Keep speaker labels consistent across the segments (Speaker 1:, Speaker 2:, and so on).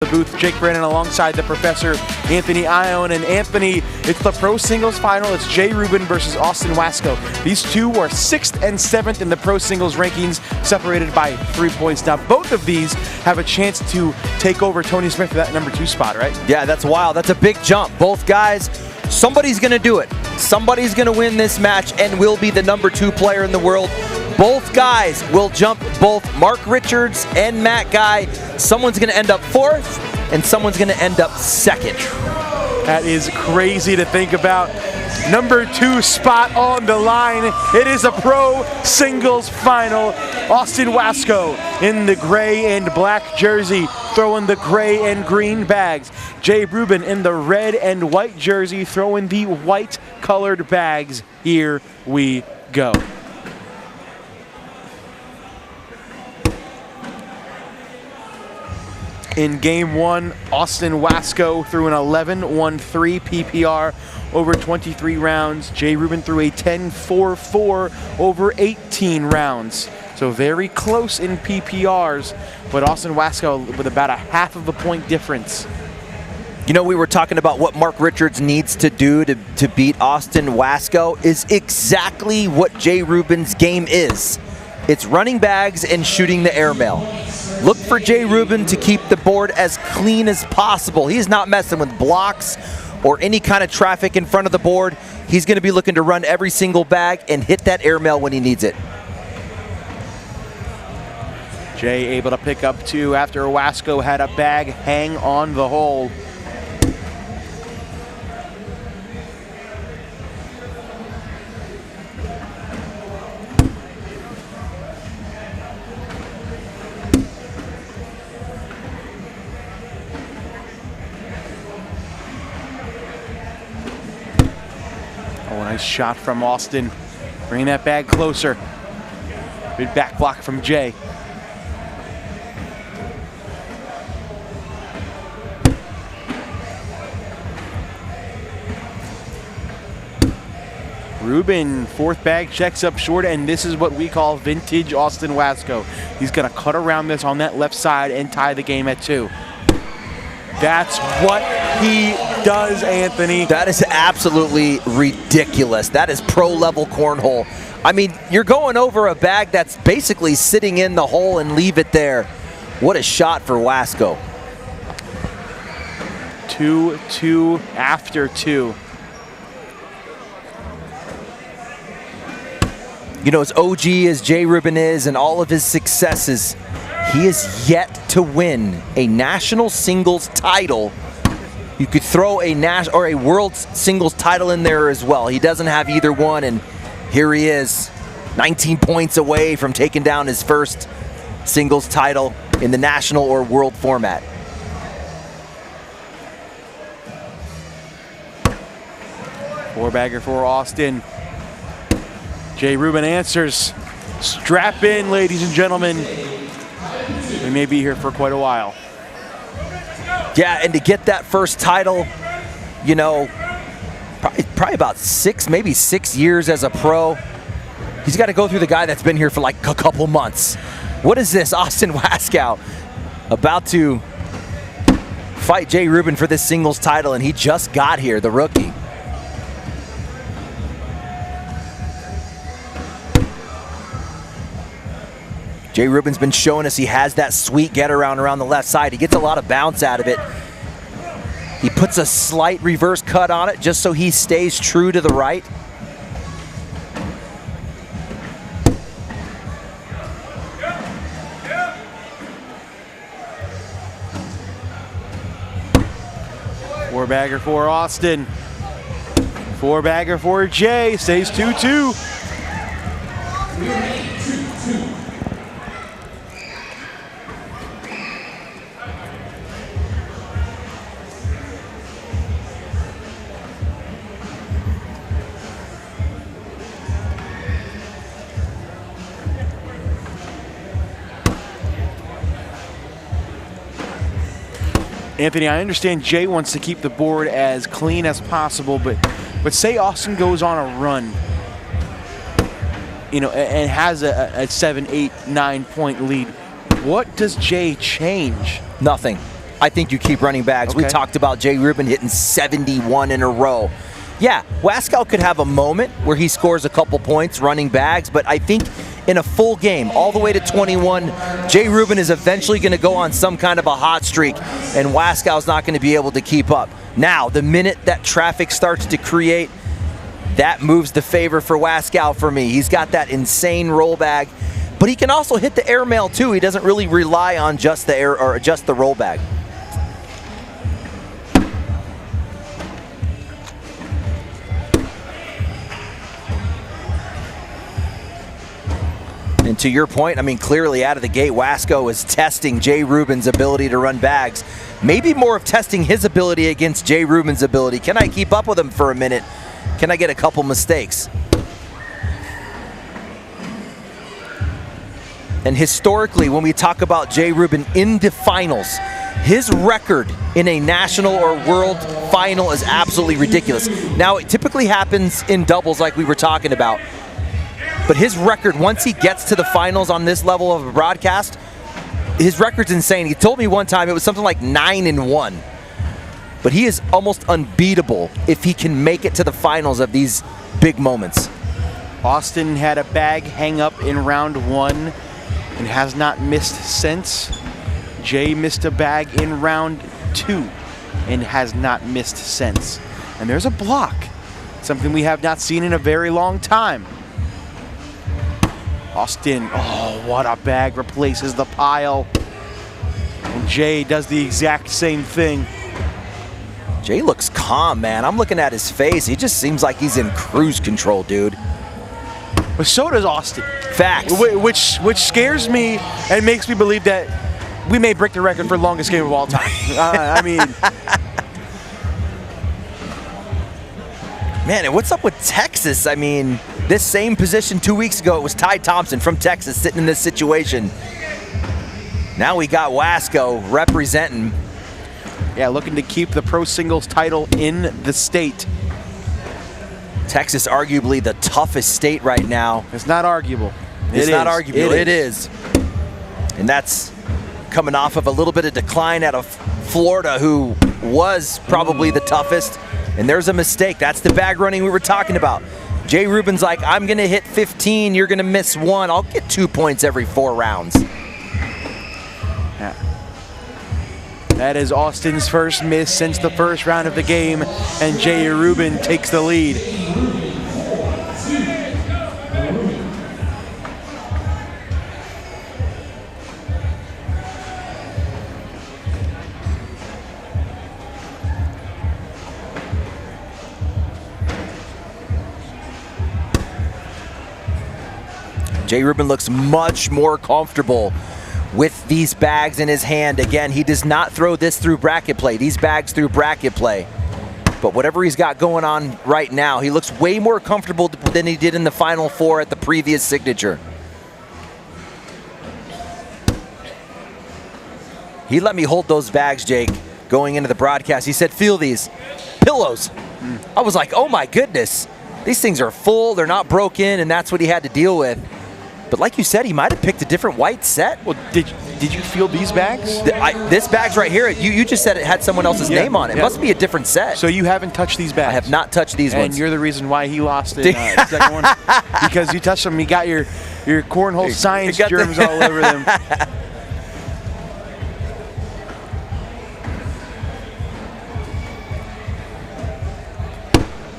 Speaker 1: The booth, Jake Brennan alongside the professor Anthony Ione. And Anthony, it's the pro singles final. It's Jay Rubin versus Austin Wasco. These two are 6th and 7th in the pro singles rankings, separated by 3 points. Now both of these have a chance to take over Tony Smith for that number 2 spot, right?
Speaker 2: Yeah, that's wild. That's a big jump. Both guys, somebody's going to do it. Somebody's going to win this match and will be the number 2 player in the world. Both guys will jump both Mark Richards and Matt Guy. Someone's going to end up 4th and someone's going to end up 2nd.
Speaker 1: That is crazy to think about. Number 2 spot on the line. It is a pro singles final. Austin Wasco in the gray and black jersey, throwing the gray and green bags. Jay Rubin in the red and white jersey, throwing the white colored bags. Here we go. In game 1, Austin Wasco threw an 11-1-3 PPR over 23 rounds. Jay Rubin threw a 10-4-4 over 18 rounds. So very close in PPRs, but Austin Wasco with about a half of a point difference.
Speaker 2: You know, we were talking about what Mark Richards needs to do to beat Austin Wasco is exactly what Jay Rubin's game is. It's running bags and shooting the airmail. Look for Jay Rubin to keep the board as clean as possible. He's not messing with blocks or any kind of traffic in front of the board. He's going to be looking to run every single bag and hit that airmail when he needs it.
Speaker 1: Jay able to pick up 2 after Wasco had a bag hang on the hole. Nice shot from Austin. Bringing that bag closer. Good back block from Jay. Rubin, 4th bag, checks up short, and this is what we call vintage Austin Wasco. He's gonna cut around this on that left side and tie the game at 2. That's what he does, Anthony.
Speaker 2: That is absolutely ridiculous. That is pro-level cornhole. I mean, you're going over a bag that's basically sitting in the hole and leave it there. What a shot for Wasco.
Speaker 1: 2-2 after 2.
Speaker 2: You know, as OG as Jay Rubin is and all of his successes, he is yet to win a national singles title. You could throw a national or a world singles title in there as well. He doesn't have either one, and here he is, 19 points away from taking down his first singles title in the national or world format.
Speaker 1: Four-bagger for Austin. Jay Rubin answers. Strap in, ladies and gentlemen. We may be here for quite a while.
Speaker 2: Yeah, and to get that first title, you know, probably about 6, maybe 6 years as a pro. He's got to go through the guy that's been here for like a couple months. What is this? Austin Waskow about to fight Jay Rubin for this singles title, and he just got here, the rookie. Jay Rubin's been showing us he has that sweet get around the left side. He gets a lot of bounce out of it. He puts a slight reverse cut on it just so he stays true to the right.
Speaker 1: Four-bagger for Austin. Four-bagger for Jay. Stays 2-2. Anthony, I understand Jay wants to keep the board as clean as possible, but say Austin goes on a run, you know, and has a 7, 8, 9 point lead. What does Jay change?
Speaker 2: Nothing. I think you keep running bags.
Speaker 1: Okay.
Speaker 2: We talked about Jay Rubin hitting 71 in a row. Yeah, Waskow could have a moment where he scores a couple points running bags, but I think in a full game, all the way to 21, Jay Rubin is eventually going to go on some kind of a hot streak, and Waskow's not going to be able to keep up. Now, the minute that traffic starts to create, that moves the favor for Waskow for me. He's got that insane roll bag, but he can also hit the air mail too. He doesn't really rely on just the air or just the roll bag. And to your point, I mean, clearly out of the gate, Waskow is testing Jay Rubin's ability to run bags. Maybe more of testing his ability against Jay Rubin's ability. Can I keep up with him for a minute? Can I get a couple mistakes? And historically, when we talk about Jay Rubin in the finals, his record in a national or world final is absolutely ridiculous. Now, it typically happens in doubles like we were talking about. But his record, once he gets to the finals on this level of a broadcast, his record's insane. He told me one time it was something like 9-1. But he is almost unbeatable if he can make it to the finals of these big moments.
Speaker 1: Austin had a bag hang up in round 1 and has not missed since. Jay missed a bag in round 2 and has not missed since. And there's a block, something we have not seen in a very long time. Austin, oh, what a bag, replaces the pile. And Jay does the exact same thing.
Speaker 2: Jay looks calm, man. I'm looking at his face. He just seems like he's in cruise control, dude.
Speaker 1: But so does Austin.
Speaker 2: Facts.
Speaker 1: Which scares me and makes me believe that we may break the record for longest game of all time. I mean...
Speaker 2: Man, and what's up with Texas? I mean, this same position 2 weeks ago, it was Ty Thompson from Texas sitting in this situation. Now we got Wasco representing.
Speaker 1: Yeah, looking to keep the Pro Singles title in the state.
Speaker 2: Texas, arguably the toughest state right now.
Speaker 1: It's not arguable.
Speaker 2: It's not arguable. It is. And that's coming off of a little bit of decline out of Florida, who was probably the toughest. And there's a mistake. That's the bag running we were talking about. Jay Rubin's like, I'm going to hit 15, you're going to miss 1. I'll get 2 points every 4 rounds.
Speaker 1: Yeah. That is Austin's first miss since the first round of the game, and Jay Rubin takes the lead.
Speaker 2: Jay Rubin looks much more comfortable with these bags in his hand. Again, he does not throw this through bracket play, these bags through bracket play. But whatever he's got going on right now, he looks way more comfortable than he did in the Final Four at the previous signature. He let me hold those bags, Jake, going into the broadcast. He said, feel these pillows. I was like, oh my goodness. These things are full, they're not broken, and that's what he had to deal with. But like you said, he might have picked a different white set.
Speaker 1: Well, did you feel these bags?
Speaker 2: This bag's right here. You just said it had someone else's name on it. It must be a different set.
Speaker 1: So you haven't touched these bags?
Speaker 2: I have not touched these ones.
Speaker 1: And you're the reason why he lost it the second one? Because you touched them, you got your cornhole science germs all over them.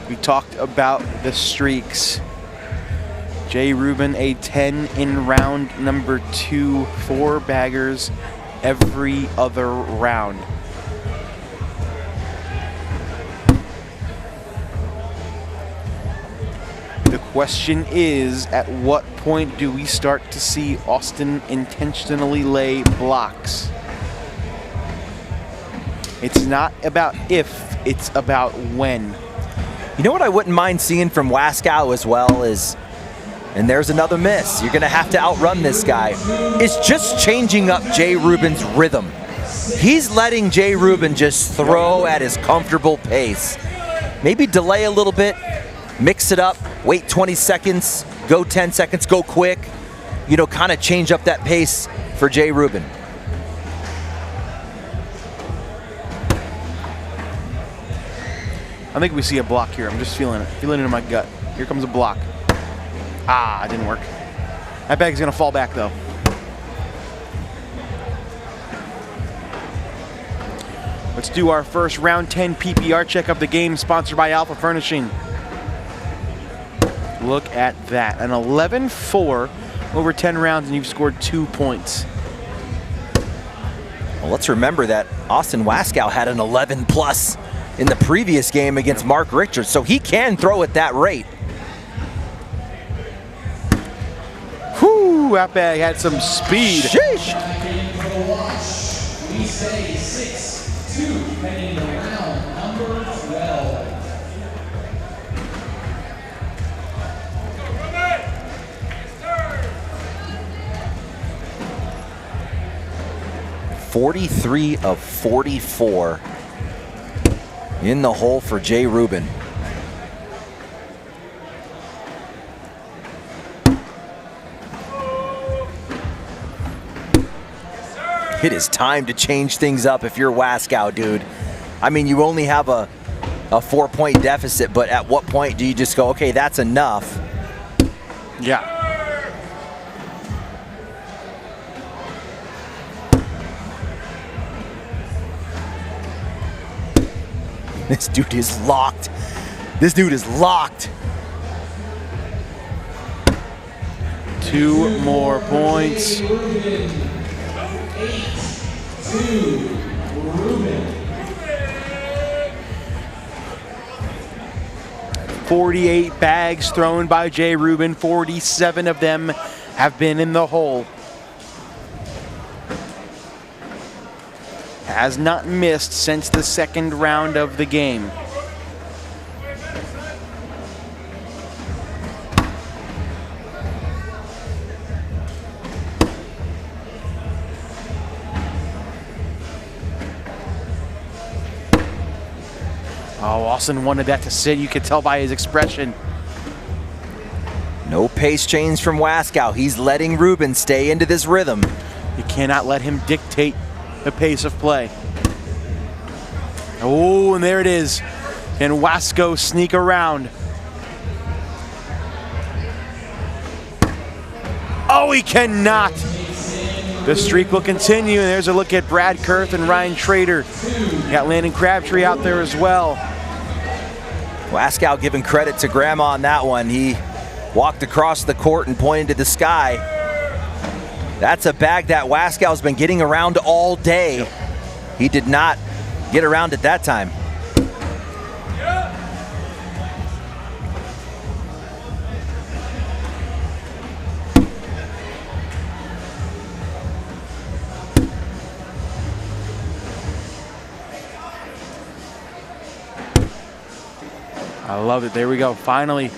Speaker 1: We talked about the streaks. Jay Rubin, a 10 in round number 2, 4 baggers every other round. The question is, at what point do we start to see Austin intentionally lay blocks? It's not about if, it's about when.
Speaker 2: You know what I wouldn't mind seeing from Waskow as well is, and there's another miss, you're going to have to outrun this guy, is just changing up Jay Rubin's rhythm. He's letting Jay Rubin just throw at his comfortable pace. Maybe delay a little bit, mix it up, wait 20 seconds, go 10 seconds, go quick. You know, kind of change up that pace for Jay Rubin.
Speaker 1: I think we see a block here. I'm just feeling it in my gut. Here comes a block. Ah, it didn't work. That bag's gonna fall back though. Let's do our first round 10 PPR check of the game, sponsored by Alpha Furnishing. Look at that, an 11-4 over 10 rounds, and you've scored 2 points.
Speaker 2: Well, let's remember that Austin Waskow had an 11+ in the previous game against Mark Richards, so he can throw at that rate.
Speaker 1: Whew, that bag had some speed.
Speaker 2: Sheesh.
Speaker 3: We say 6-2, heading to round number 12.
Speaker 2: .43 of 44 in the hole for Jay Rubin. It is time to change things up if you're Waskow, dude. I mean, you only have a 4-point deficit, but at what point do you just go, okay, that's enough?
Speaker 1: Yeah.
Speaker 2: This dude is locked. This dude is locked.
Speaker 1: 2 more points.
Speaker 3: 8-2, Rubin.
Speaker 1: 48 bags thrown by Jay Rubin. 47 of them have been in the hole. Has not missed since the second round of the game. Oh, Austin wanted that to sit. You could tell by his expression.
Speaker 2: No pace change from Waskow. He's letting Rubin stay into this rhythm.
Speaker 1: You cannot let him dictate the pace of play. Oh, and there it is. Can Wasco sneak around? Oh, he cannot. The streak will continue, and there's a look at Brad Kurth and Ryan Trader. Got Landon Crabtree out there as well.
Speaker 2: Waskow giving credit to Grandma on that one. He walked across the court and pointed to the sky. That's a bag that Waskow's been getting around all day. He did not get around it that time.
Speaker 1: I love it. There we go. Finally,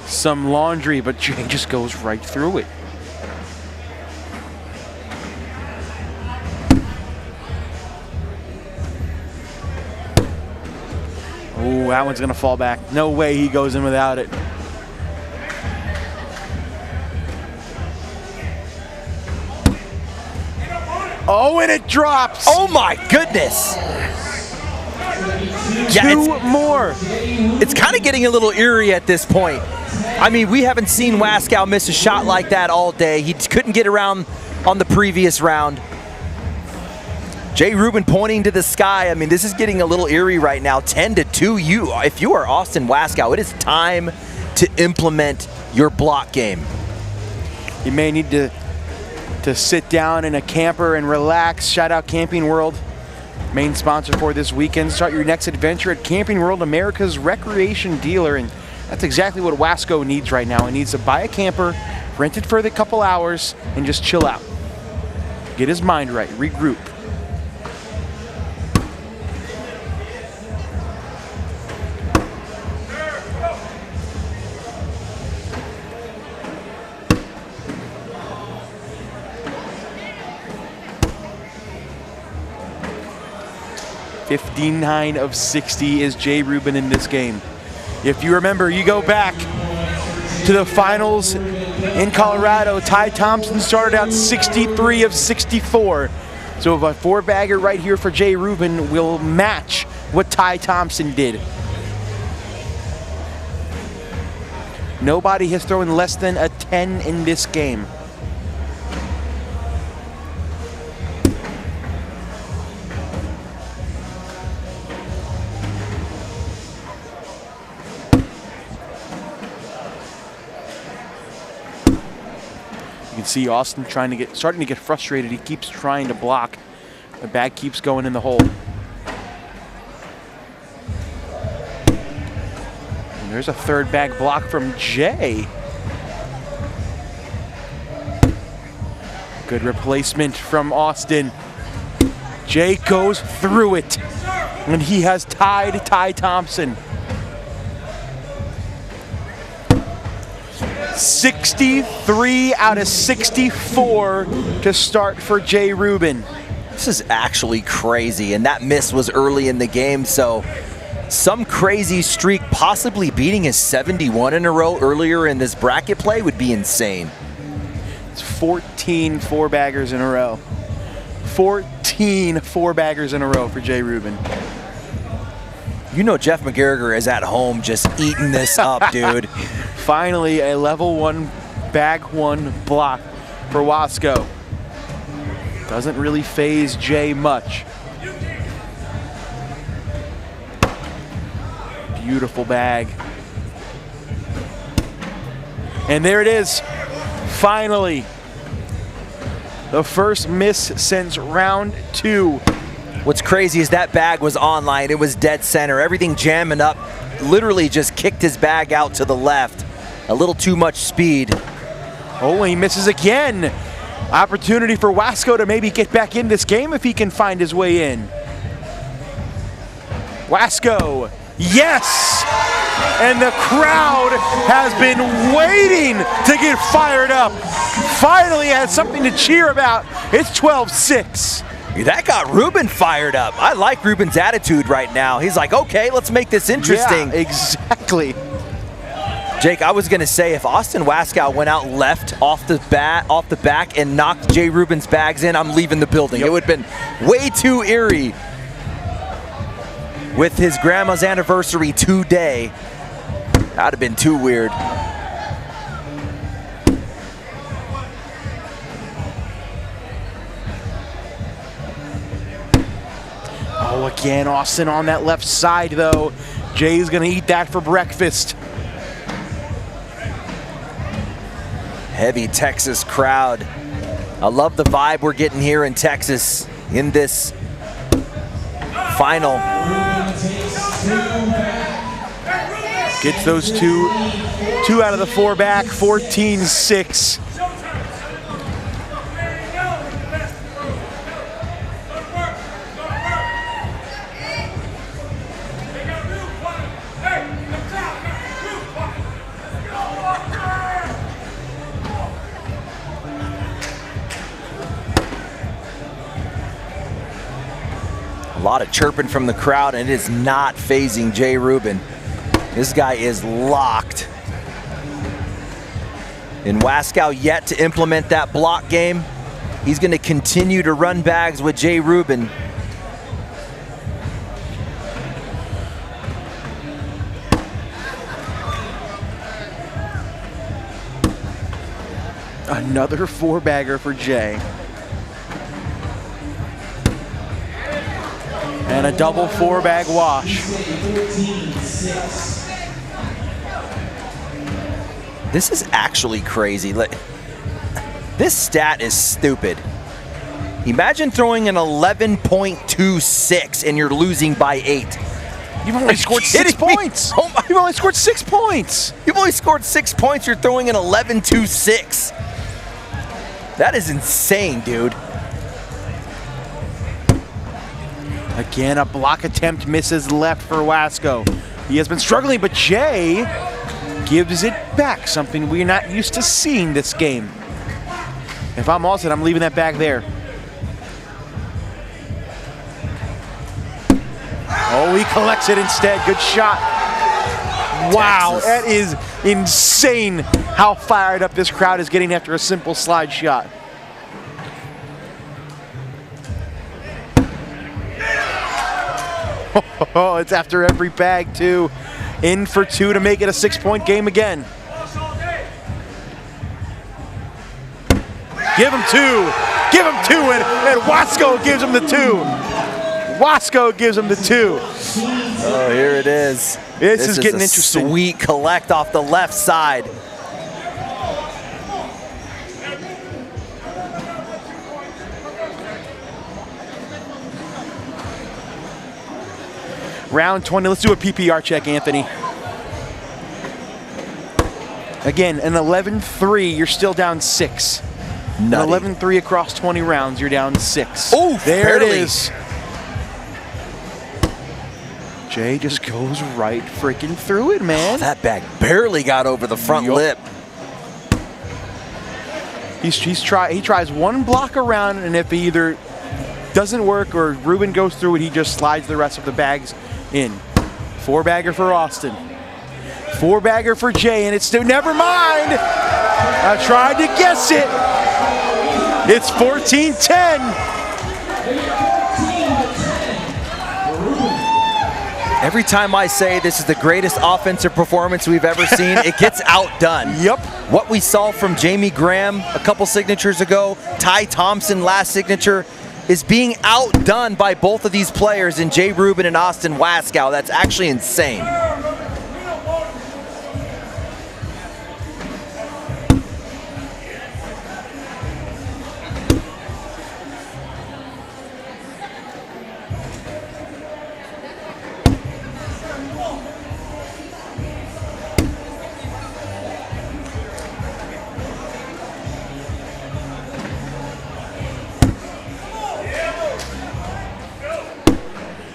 Speaker 1: some laundry, but Jay just goes right through it. Oh, that one's going to fall back. No way he goes in without it. Oh, and it drops.
Speaker 2: Oh my goodness. Yeah,
Speaker 1: Two more.
Speaker 2: It's kind of getting a little eerie at this point. I mean, we haven't seen Waskow miss a shot like that all day. He couldn't get around on the previous round. Jay Rubin pointing to the sky. I mean, this is getting a little eerie right now. 10-2. If you are Austin Waskow, it is time to implement your block game.
Speaker 1: You may need to sit down in a camper and relax. Shout out Camping World, main sponsor for this weekend. Start your next adventure at Camping World, America's recreation dealer. And that's exactly what Wasco needs right now. He needs to buy a camper, rent it for a couple hours, and just chill out. Get his mind right, regroup. .59 of 60 is Jay Rubin in this game. If you remember, you go back to the finals in Colorado, Ty Thompson started out 63 of 64. So a 4-bagger right here for Jay Rubin will match what Ty Thompson did. Nobody has thrown less than a 10 in this game. You can see Austin starting to get frustrated. He keeps trying to block. The bag keeps going in the hole. And there's a third bag block from Jay. Good replacement from Austin. Jay goes through it, and he has tied Ty Thompson. 63 out of 64 to start for Jay Rubin.
Speaker 2: This is actually crazy, and that miss was early in the game, so some crazy streak, possibly beating his 71 in a row earlier in this bracket play would be insane.
Speaker 1: It's 14 four-baggers in a row. 14 four-baggers in a row for Jay Rubin.
Speaker 2: You know Jeff McGarriger is at home just eating this up, dude.
Speaker 1: Finally, a level 1 bag 1 block for Wasco. Doesn't really phase Jay much. Beautiful bag. And there it is. Finally. The first miss since round 2.
Speaker 2: What's crazy is that bag was online. It was dead center. Everything jamming up. Literally just kicked his bag out to the left. A little too much speed.
Speaker 1: Oh, he misses again. Opportunity for Wasco to maybe get back in this game if he can find his way in. Wasco, yes! And the crowd has been waiting to get fired up. Finally has something to cheer about. It's 12-6.
Speaker 2: That got Rubin fired up. I like Rubin's attitude right now. He's like, okay, let's make this interesting.
Speaker 1: Yeah, exactly.
Speaker 2: Jake, I was gonna say if Austin Waskow went out left off the back and knocked Jay Rubin's bags in, I'm leaving the building. Yep. It would have been way too eerie. With his grandma's anniversary today, that'd have been too weird.
Speaker 1: Oh, again, Austin on that left side though. Jay's gonna eat that for breakfast.
Speaker 2: Heavy Texas crowd. I love the vibe we're getting here in Texas in this final.
Speaker 1: Gets those two out of the 4 back, 14-6.
Speaker 2: A lot of chirping from the crowd, and it is not phasing Jay Rubin. This guy is locked. And Waskow yet to implement that block game. He's going to continue to run bags with Jay Rubin.
Speaker 1: Another 4-bagger for Jay. And a double 4-bag wash.
Speaker 2: This is actually crazy. This stat is stupid. Imagine throwing an 11.26 and you're losing by 8.
Speaker 1: You've only scored 6 points.
Speaker 2: Oh my.
Speaker 1: You've only scored 6 points.
Speaker 2: You've only scored 6 points. You're throwing an 11.26. That is insane, dude.
Speaker 1: Again, a block attempt misses left for Wasco. He has been struggling, but Jay gives it back, something we're not used to seeing this game. If I'm Austin, I'm leaving that back there. Oh, he collects it instead. Good shot. Wow, that is insane how fired up this crowd is getting after a simple slide shot. Oh, it's after every bag, too. In for 2 to make it a 6-point game again. Give him 2. Give him 2, and Wasco gives him the 2. Wasco gives him the 2.
Speaker 2: Oh, here it is.
Speaker 1: This is getting
Speaker 2: a
Speaker 1: interesting.
Speaker 2: Sweet collect off the left side.
Speaker 1: Round 20, let's do a PPR check, Anthony. Again, an 11-3, you're still down 6.
Speaker 2: Nutty.
Speaker 1: An 11-3 across 20 rounds, you're down 6.
Speaker 2: Oh,
Speaker 1: there
Speaker 2: barely.
Speaker 1: it is. Jay just goes right freaking through it, man.
Speaker 2: That bag barely got over the front
Speaker 1: Yup.
Speaker 2: lip.
Speaker 1: He tries one block around, and if he either doesn't work or Rubin goes through it, he just slides the rest of the bags in. 4-bagger for Austin. 4-bagger for Jay, and it's still, never mind. I tried to guess it. It's 14-10.
Speaker 2: Every time I say this is the greatest offensive performance we've ever seen, it gets outdone.
Speaker 1: Yep.
Speaker 2: What we saw from Jamie Graham a couple signatures ago, Ty Thompson last signature, is being outdone by both of these players in Jay Rubin and Austin Waskow. That's actually insane.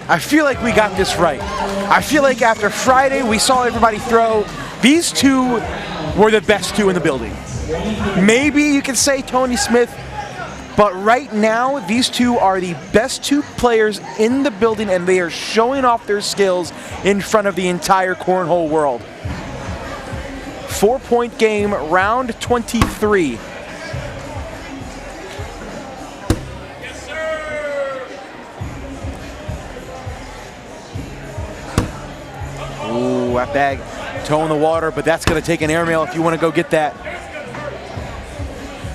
Speaker 1: I feel like we got this right. I feel like after Friday, we saw everybody throw. These 2 were the best 2 in the building. Maybe you could say Tony Smith, but right now, these 2 are the best 2 players in the building, and they are showing off their skills in front of the entire cornhole world. 4-point game, round 23. Ooh, that bag toe in the water, but that's going to take an airmail if you want to go get that.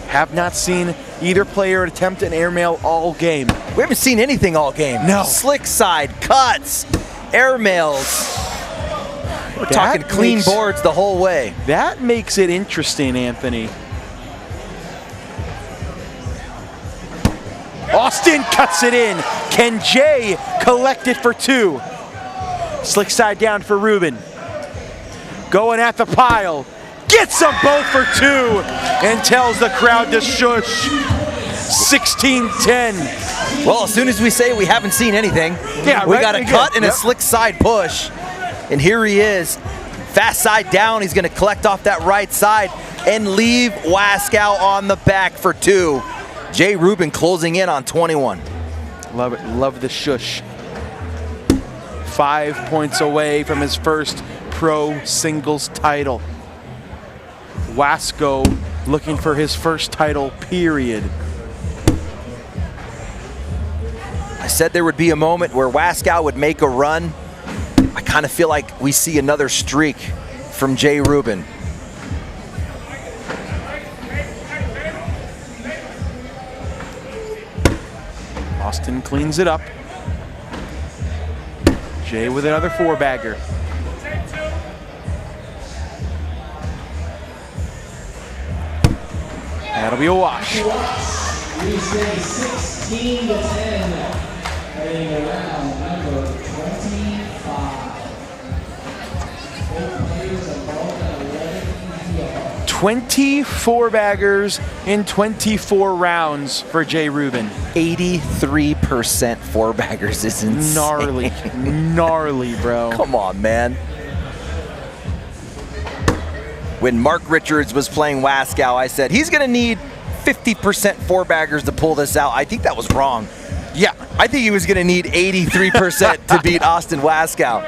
Speaker 1: Have not seen either player attempt an airmail all game.
Speaker 2: We haven't seen anything all game.
Speaker 1: No.
Speaker 2: Slick side, cuts, airmails. We're talking clean boards the whole way.
Speaker 1: That makes it interesting, Anthony. Austin cuts it in. Can Jay collect it for 2? Slick side down for Rubin. Going at the pile. Gets them both for 2 and tells the crowd to shush. 16-10.
Speaker 2: Well, as soon as we say we haven't seen anything,
Speaker 1: Yeah,
Speaker 2: we
Speaker 1: right,
Speaker 2: got a
Speaker 1: again.
Speaker 2: cut and
Speaker 1: Yep.
Speaker 2: a slick side push. And here he is. Fast side down. He's going to collect off that right side and leave Waskow on the back for 2. Jay Rubin closing in on 21.
Speaker 1: Love it. Love the shush. 5 points away from his first pro singles title. Wasco looking for his first title, period.
Speaker 2: I said there would be a moment where Waskow would make a run. I kind of feel like we see another streak from Jay Rubin.
Speaker 1: Austin cleans it up. Jay with another 4-bagger. That'll be a wash.
Speaker 3: We say 16-10. Heading around number 25. Both players above an 11
Speaker 1: 24 baggers in 24 rounds for Jay Rubin.
Speaker 2: 83% 4-baggers is insane.
Speaker 1: Gnarly, gnarly, bro.
Speaker 2: Come on, man. When Mark Richards was playing Waskow, I said he's going to need 50% 4-baggers to pull this out. I think that was wrong.
Speaker 1: Yeah,
Speaker 2: I think he was going to need 83% to beat Austin Waskow.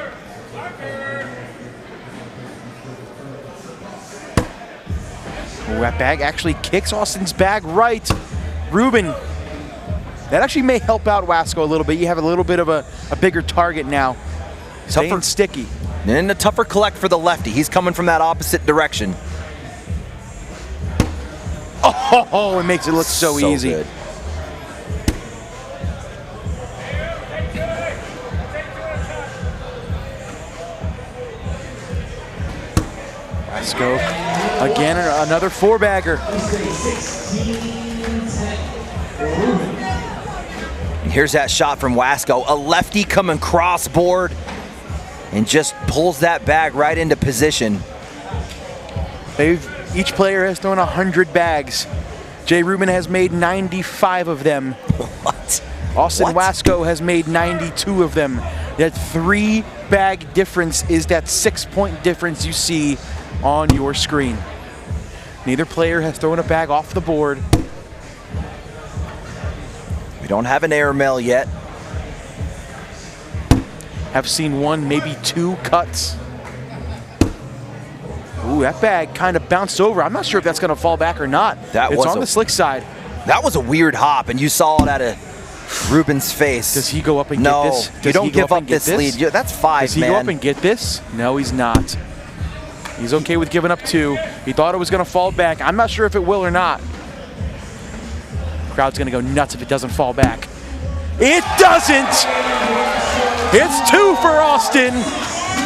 Speaker 1: that bag actually kicks Austin's bag right. Rubin, that actually may help out Wasco a little bit. You have a little bit of a bigger target now. Staying sticky.
Speaker 2: And a tougher collect for the lefty. He's coming from that opposite direction.
Speaker 1: Oh, it makes it look so easy.
Speaker 2: Good.
Speaker 1: Wasco, again, another four-bagger.
Speaker 2: Here's that shot from Wasco. A lefty coming cross-board and just pulls that bag right into position.
Speaker 1: Each player has thrown 100 bags. Jay Rubin has made 95 of them.
Speaker 2: What?
Speaker 1: Austin Wasco has made 92 of them. That 3-bag difference is that 6-point difference you see on your screen. Neither player has thrown a bag off the board.
Speaker 2: We don't have an airmail yet.
Speaker 1: Have seen one, maybe 2 cuts. Ooh, that bag kind of bounced over. I'm not sure if that's going to fall back or not. It's on the slick side.
Speaker 2: That was a weird hop, and you saw it out of Rubin's face.
Speaker 1: Does he go up and get this?
Speaker 2: No, you don't give up this lead. That's 5, man.
Speaker 1: Does he go up and get this? No, he's not. He's okay with giving up 2. He thought it was going to fall back. I'm not sure if it will or not. Crowd's going to go nuts if it doesn't fall back. It doesn't! It's 2 for Austin.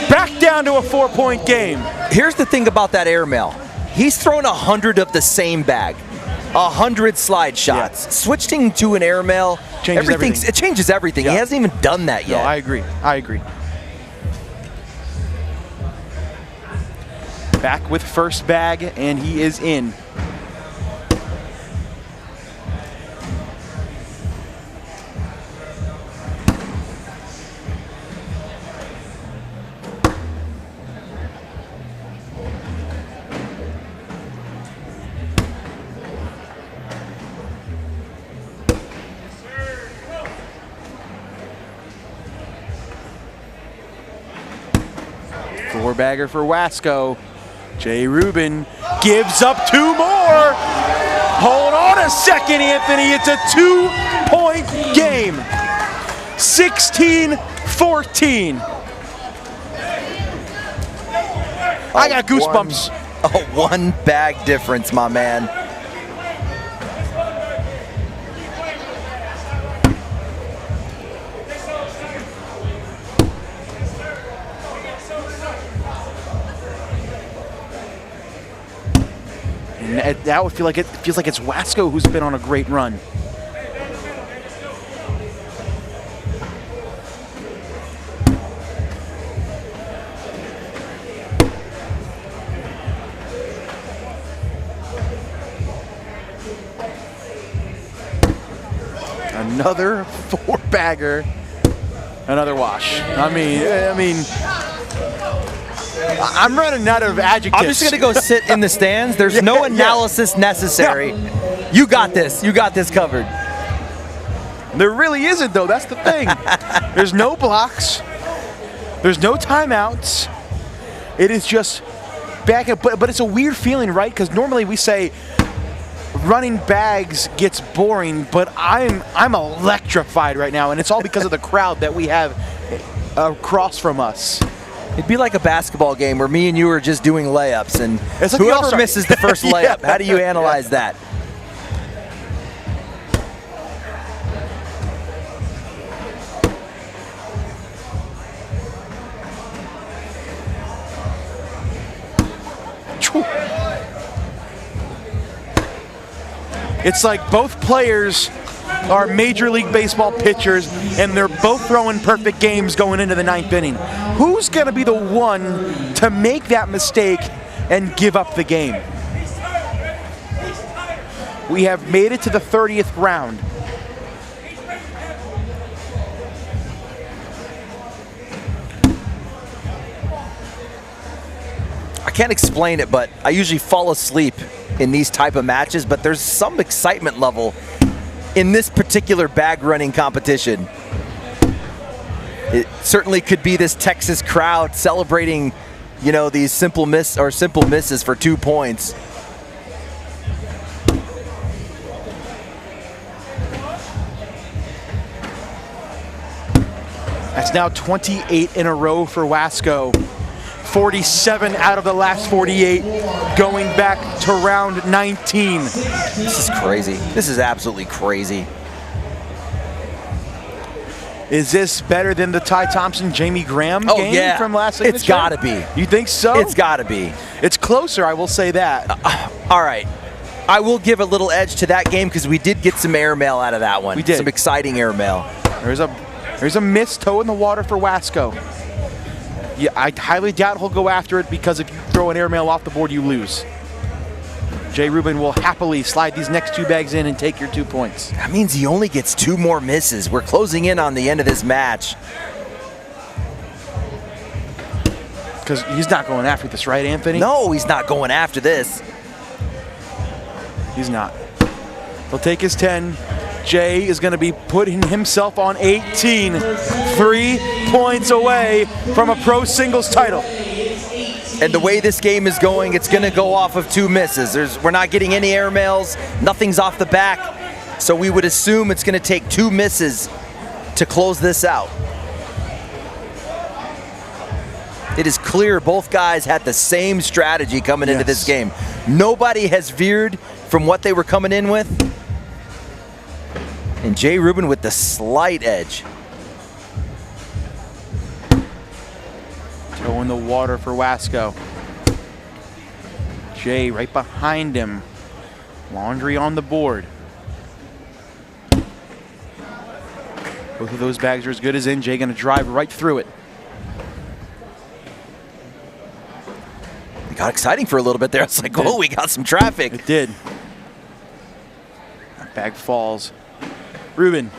Speaker 1: Back down to a 4-point game.
Speaker 2: Here's the thing about that airmail. He's thrown 100 of the same bag. 100 slide shots.
Speaker 1: Yeah.
Speaker 2: Switching to an airmail,
Speaker 1: changes everything.
Speaker 2: It changes everything.
Speaker 1: Yeah.
Speaker 2: He hasn't even done that yet.
Speaker 1: No, I agree. I agree. Back with first bag, and he is in. Four-bagger for Wasco. Jay Rubin gives up 2 more. Hold on a second, Anthony. It's a 2-point game. 16-14. I got goosebumps.
Speaker 2: A 1-bag difference, my man.
Speaker 1: And that would feel like it feels like it's Wasco who's been on a great run. Another 4-bagger, another wash. I mean, I'm running out of adjectives.
Speaker 2: I'm just gonna go sit in the stands. There's no analysis necessary.
Speaker 1: Yeah.
Speaker 2: You got this. You got this covered.
Speaker 1: There really isn't, though. That's the thing. There's no blocks. There's no timeouts. It is just back up. But it's a weird feeling, right? Because normally we say running bags gets boring, but I'm electrified right now, and it's all because of the crowd that we have across from us.
Speaker 2: It'd be like a basketball game where me and you are just doing layups, and
Speaker 1: it's like
Speaker 2: whoever misses the first layup, how do you analyze that?
Speaker 1: It's like both players are Major League Baseball pitchers, and they're both throwing perfect games going into the 9th inning. Who's going to be the one to make that mistake and give up the game? We have made it to the 30th round.
Speaker 2: I can't explain it, but I usually fall asleep in these type of matches, but there's some excitement level in this particular bag running competition. It certainly could be this Texas crowd celebrating, you know, these simple misses for 2 points.
Speaker 1: That's now 28 in a row for Wasco. 47 out of the last 48, going back to round 19.
Speaker 2: This is crazy. This is absolutely crazy.
Speaker 1: Is this better than the Ty Thompson, Jamie Graham game from last signature?
Speaker 2: It's got to be.
Speaker 1: You think so?
Speaker 2: It's got to be.
Speaker 1: It's closer, I will say that.
Speaker 2: All right. I will give a little edge to that game because we did get some airmail out of that one.
Speaker 1: We did.
Speaker 2: Some exciting airmail.
Speaker 1: There's a missed toe in the water for Wasco. Yeah, I highly doubt he'll go after it because if you throw an airmail off the board, you lose. Jay Rubin will happily slide these next 2 bags in and take your 2 points.
Speaker 2: That means he only gets 2 more misses. We're closing in on the end of this match.
Speaker 1: Because he's not going after this, right, Anthony?
Speaker 2: No, he's not going after this.
Speaker 1: He's not. He'll take his 10. Jay is going to be putting himself on 18. 3 points away from a pro singles title.
Speaker 2: And the way this game is going, it's going to go off of 2 misses. We're not getting any airmails. Nothing's off the back. So we would assume it's going to take 2 misses to close this out. It is clear both guys had the same strategy coming into this game. Nobody has veered from what they were coming in with. And Jay Rubin with the slight edge.
Speaker 1: Toe in the water for Wasco. Jay right behind him. Laundry on the board. Both of those bags are as good as in. Jay going to drive right through it.
Speaker 2: It got exciting for a little bit there. It's like, oh, we got some traffic.
Speaker 1: It did. That bag falls. Rubin,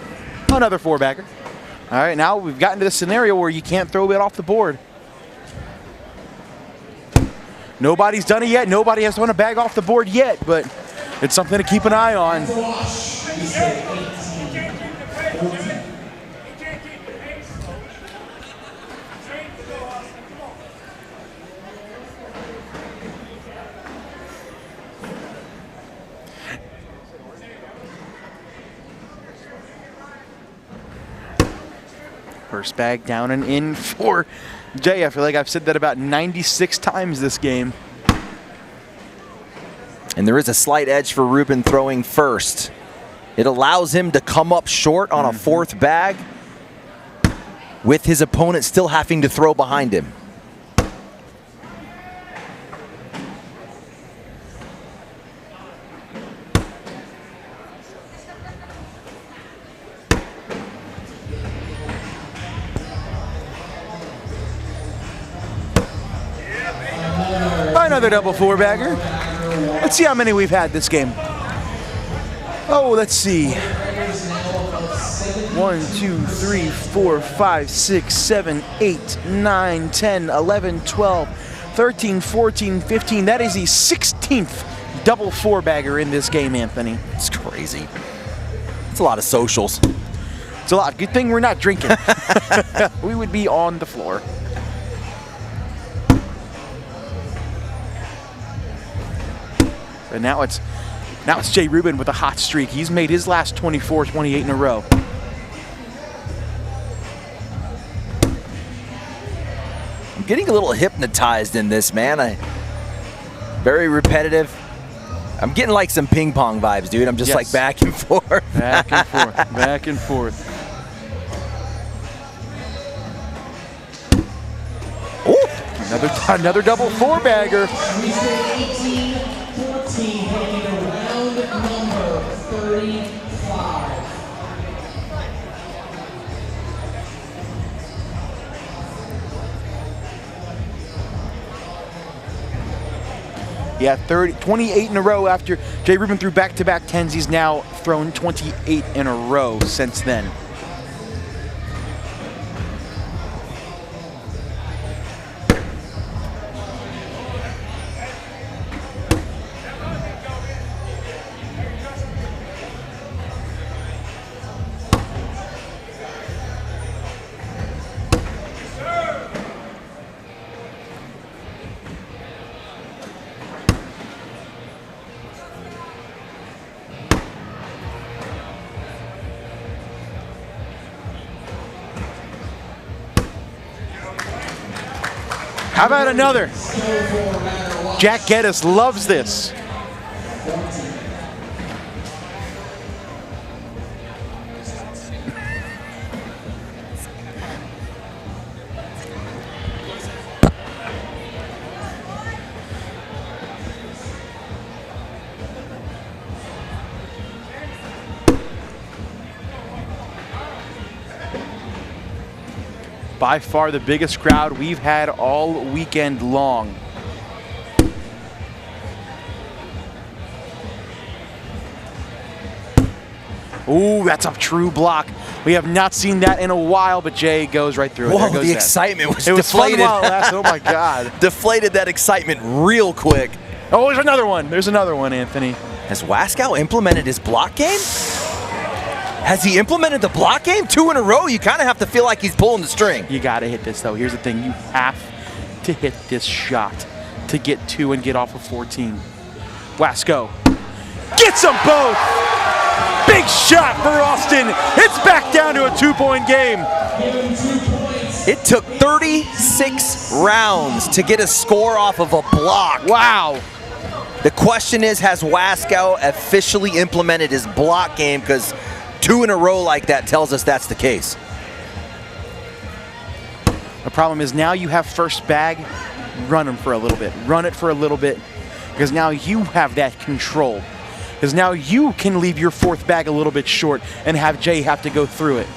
Speaker 1: another 4-bagger. All right, now we've gotten to the scenario where you can't throw it off the board. Nobody's done it yet. Nobody has thrown a bag off the board yet, but it's something to keep an eye on. First bag down and in for Jay. I feel like I've said that about 96 times this game.
Speaker 2: And there is a slight edge for Rubin throwing first. It allows him to come up short on a 4th bag with his opponent still having to throw behind him.
Speaker 1: Another double 4-bagger. Let's see how many we've had this game. Oh, let's see. 1, 2, 3, 4, 5, 6, 7, 8, 9, 10, 11, 12, 13, 14, 15. That is the 16th double 4-bagger in this game, Anthony.
Speaker 2: It's crazy. It's a lot of socials.
Speaker 1: It's a lot. Good thing we're not drinking. We would be on the floor. And now it's Jay Rubin with a hot streak. He's made his last 24, 28 in a row.
Speaker 2: I'm getting a little hypnotized in this, man. Very repetitive. I'm getting like some ping pong vibes, dude. I'm just like back and forth.
Speaker 1: Back and forth, back and forth.
Speaker 2: Ooh.
Speaker 1: Another double 4-bagger.
Speaker 3: Heading to round number 35.
Speaker 1: Yeah, 28 in a row after Jay Rubin threw back-to-back 10s. He's now thrown 28 in a row since then. How about another? Jack Geddes loves this. By far the biggest crowd we've had all weekend long. Ooh, that's a true block. We have not seen that in a while, but Jay goes right through it.
Speaker 2: Whoa,
Speaker 1: there goes
Speaker 2: the
Speaker 1: that.
Speaker 2: excitement was
Speaker 1: It was fun
Speaker 2: deflated.
Speaker 1: while it lasted. Oh my God.
Speaker 2: Deflated that excitement real quick.
Speaker 1: Oh, there's another one. There's another one, Anthony.
Speaker 2: Has Waskow implemented his block game? Has he implemented the block game 2 in a row? You kind of have to feel like he's pulling the string.
Speaker 1: You got to hit this, though. Here's the thing. You have to hit this shot to get 2 and get off of 14. Wasco gets them both. Big shot for Austin. It's back down to a 2-point game.
Speaker 2: It took 36 rounds to get a score off of a block.
Speaker 1: Wow.
Speaker 2: The question is, has Waskow officially implemented his block game? Because 2 in a row like that tells us that's the case.
Speaker 1: The problem is now you have first bag, run them for a little bit. Run it for a little bit, because now you have that control. Because now you can leave your fourth bag a little bit short and have Jay have to go through it.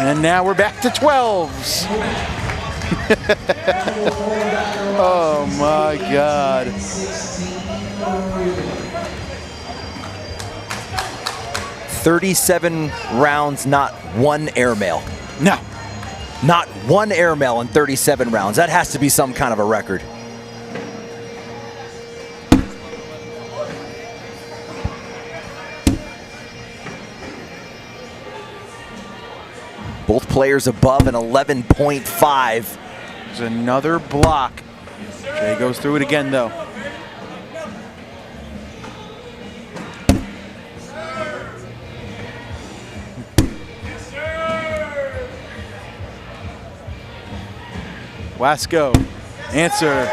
Speaker 1: And now we're back to 12s. Oh my God.
Speaker 2: "37 rounds, not one airmail.
Speaker 1: No.
Speaker 2: Not one airmail in 37 rounds. That has to be some kind of a record. Both players above an 11.5.
Speaker 1: There's another block. Jay goes through it again, though. Wasco, answer.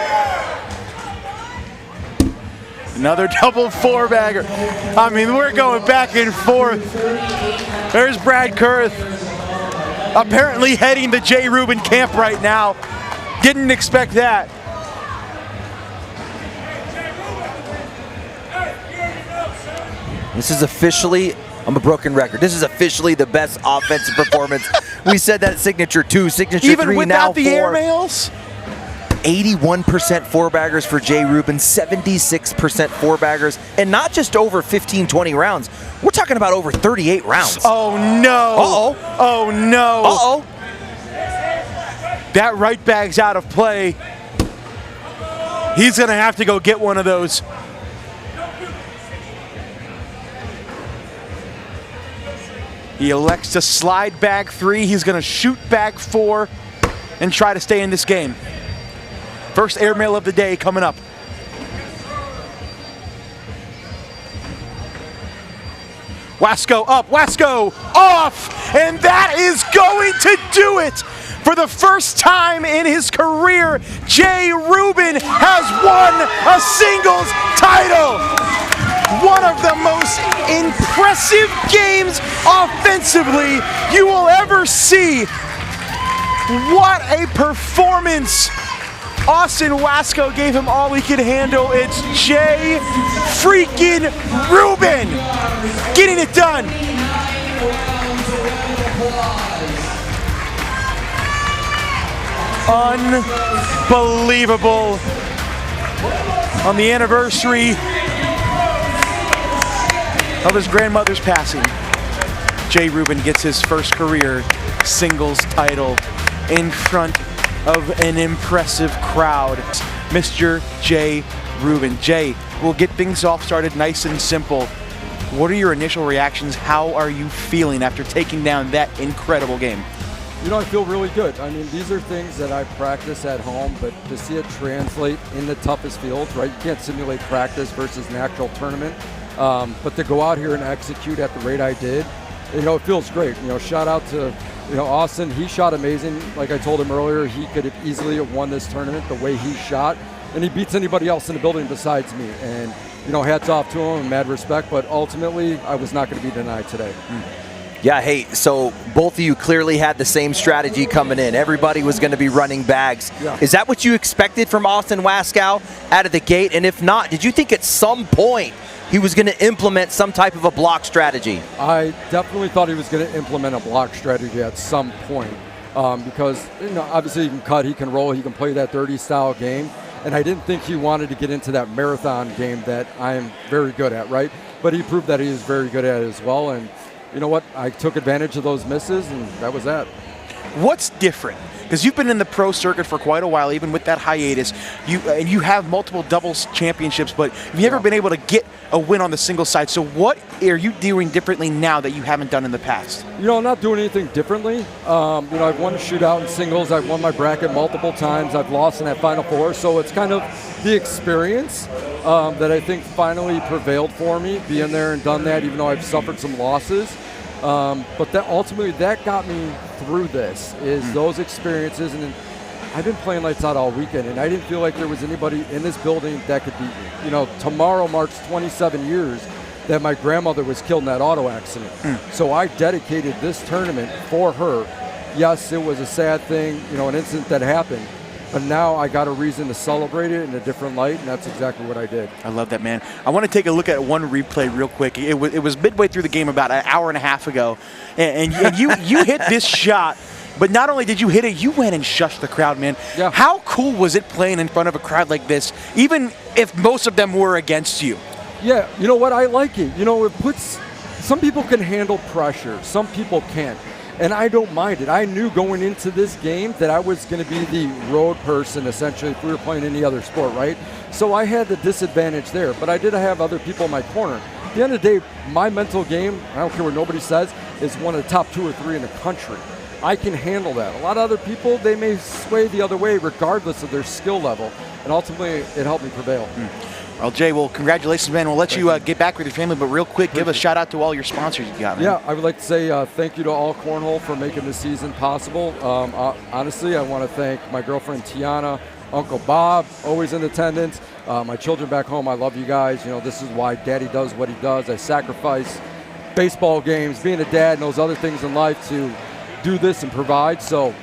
Speaker 1: Another double 4-bagger. I mean, we're going back and forth. There's Brad Kurth. Apparently heading the Jay Rubin camp right now. Didn't expect that.
Speaker 2: This is officially, I'm a broken record. This is officially the best offensive performance. We said that at Signature 2, Signature 3,
Speaker 1: Even
Speaker 2: now
Speaker 1: without the
Speaker 2: 4.
Speaker 1: airmails?
Speaker 2: 81% 4-baggers for Jay Rubin, 76% 4-baggers, and not just over 15, 20 rounds. We're talking about over 38 rounds.
Speaker 1: Oh no.
Speaker 2: Uh-oh.
Speaker 1: Oh no.
Speaker 2: Uh-oh.
Speaker 1: That right bag's out of play. He's gonna have to go get one of those. He elects to slide bag 3. He's gonna shoot bag 4 and try to stay in this game. First airmail of the day coming up. Wasco up, Wasco off, and that is going to do it. For the first time in his career, Jay Rubin has won a singles title. One of the most impressive games offensively you will ever see. What a performance. Austin Wasco gave him all he could handle. It's Jay freaking Rubin getting it done. Unbelievable. On the anniversary of his grandmother's passing, Jay Rubin gets his first career singles title in front of an impressive crowd. Mr. Jay Rubin. Jay, we'll get things off started nice and simple. What are your initial reactions? How are you feeling after taking down that incredible game?
Speaker 4: You know, I feel really good. I mean, these are things that I practice at home, but to see it translate in the toughest fields, right? You can't simulate practice versus an actual tournament. But to go out here and execute at the rate I did, you know, it feels great. You know, shout out to, you know, Austin. He shot amazing. Like I told him earlier, he could have easily won this tournament the way he shot. And he beats anybody else in the building besides me. And, you know, hats off to him and mad respect. But ultimately, I was not going to be denied today.
Speaker 2: Yeah, hey, so both of you clearly had the same strategy coming in. Everybody was going to be running bags.
Speaker 4: Yeah.
Speaker 2: Is that what you expected from Austin Waskow out of the gate? And if not, did you think at some point he was going to implement some type of a block strategy?
Speaker 4: I definitely thought he was going to implement a block strategy at some point because, you know, obviously he can cut, he can roll, he can play that dirty style game. And I didn't think he wanted to get into that marathon game that I am very good at, right? But he proved that he is very good at it as well. And you know what? I took advantage of those misses, and that was that.
Speaker 1: What's different? Because you've been in the pro circuit for quite a while, even with that hiatus. You have multiple doubles championships, but you've never been able to get a win on the single side. So what are you doing differently now that you haven't done in the past?
Speaker 4: You know, I'm not doing anything differently. You know, I've won a shootout in singles. I've won my bracket multiple times. I've lost in that Final Four. So it's kind of the experience that I think finally prevailed for me, being there and done that, even though I've suffered some losses. But that ultimately, that got me through this, is those experiences. And I've been playing lights out all weekend, and I didn't feel like there was anybody in this building that could beat me. You know, tomorrow marks 27 years that my grandmother was killed in that auto accident. So I dedicated this tournament for her. Yes, it was a sad thing, you know, an incident that happened. But now I got a reason to celebrate it in a different light, and that's exactly what I did.
Speaker 1: I love that, man. I want to take a look at one replay real quick. It was midway through the game about an hour and a half ago, and you hit this shot, but not only did you hit it, you went and shushed the crowd, man.
Speaker 4: Yeah.
Speaker 1: How cool was it playing in front of a crowd like this, even if most of them were against you?
Speaker 4: Yeah, you know what? I like it. You know, it puts, some people can handle pressure, some people can't. And I don't mind it. I knew going into this game that I was going to be the road person, essentially, if we were playing any other sport, right? So I had the disadvantage there, but I did have other people in my corner. At the end of the day, my mental game, I don't care what nobody says, is one of the top 2 or 3 in the country. I can handle that. A lot of other people, they may sway the other way regardless of their skill level, and ultimately it helped me prevail.
Speaker 1: Well, Jay, well, congratulations, man. We'll let you get back with your family, but real quick, give a shout out to all your sponsors you got, man.
Speaker 4: Yeah, I would like to say thank you to all Cornhole for making this season possible. Honestly, I want to thank my girlfriend Tiana, Uncle Bob, always in attendance. My children back home, I love you guys. You know, this is why Daddy does what he does. I sacrifice baseball games, being a dad, and those other things in life to do this and provide. So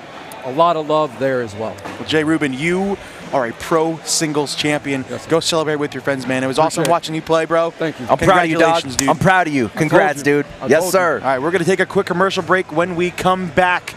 Speaker 4: a lot of love there as well.
Speaker 1: Well, Jay Rubin, you are a pro singles champion.
Speaker 4: Yes,
Speaker 1: go celebrate with your friends, man. It was awesome watching you play, bro.
Speaker 4: Thank you.
Speaker 2: I'm proud of you, dog.
Speaker 1: Dude.
Speaker 2: I'm proud of you. Congrats, dude.
Speaker 4: I
Speaker 2: Yes,
Speaker 4: told you.
Speaker 2: sir.
Speaker 1: All right, we're going to take a quick commercial break. When we come back,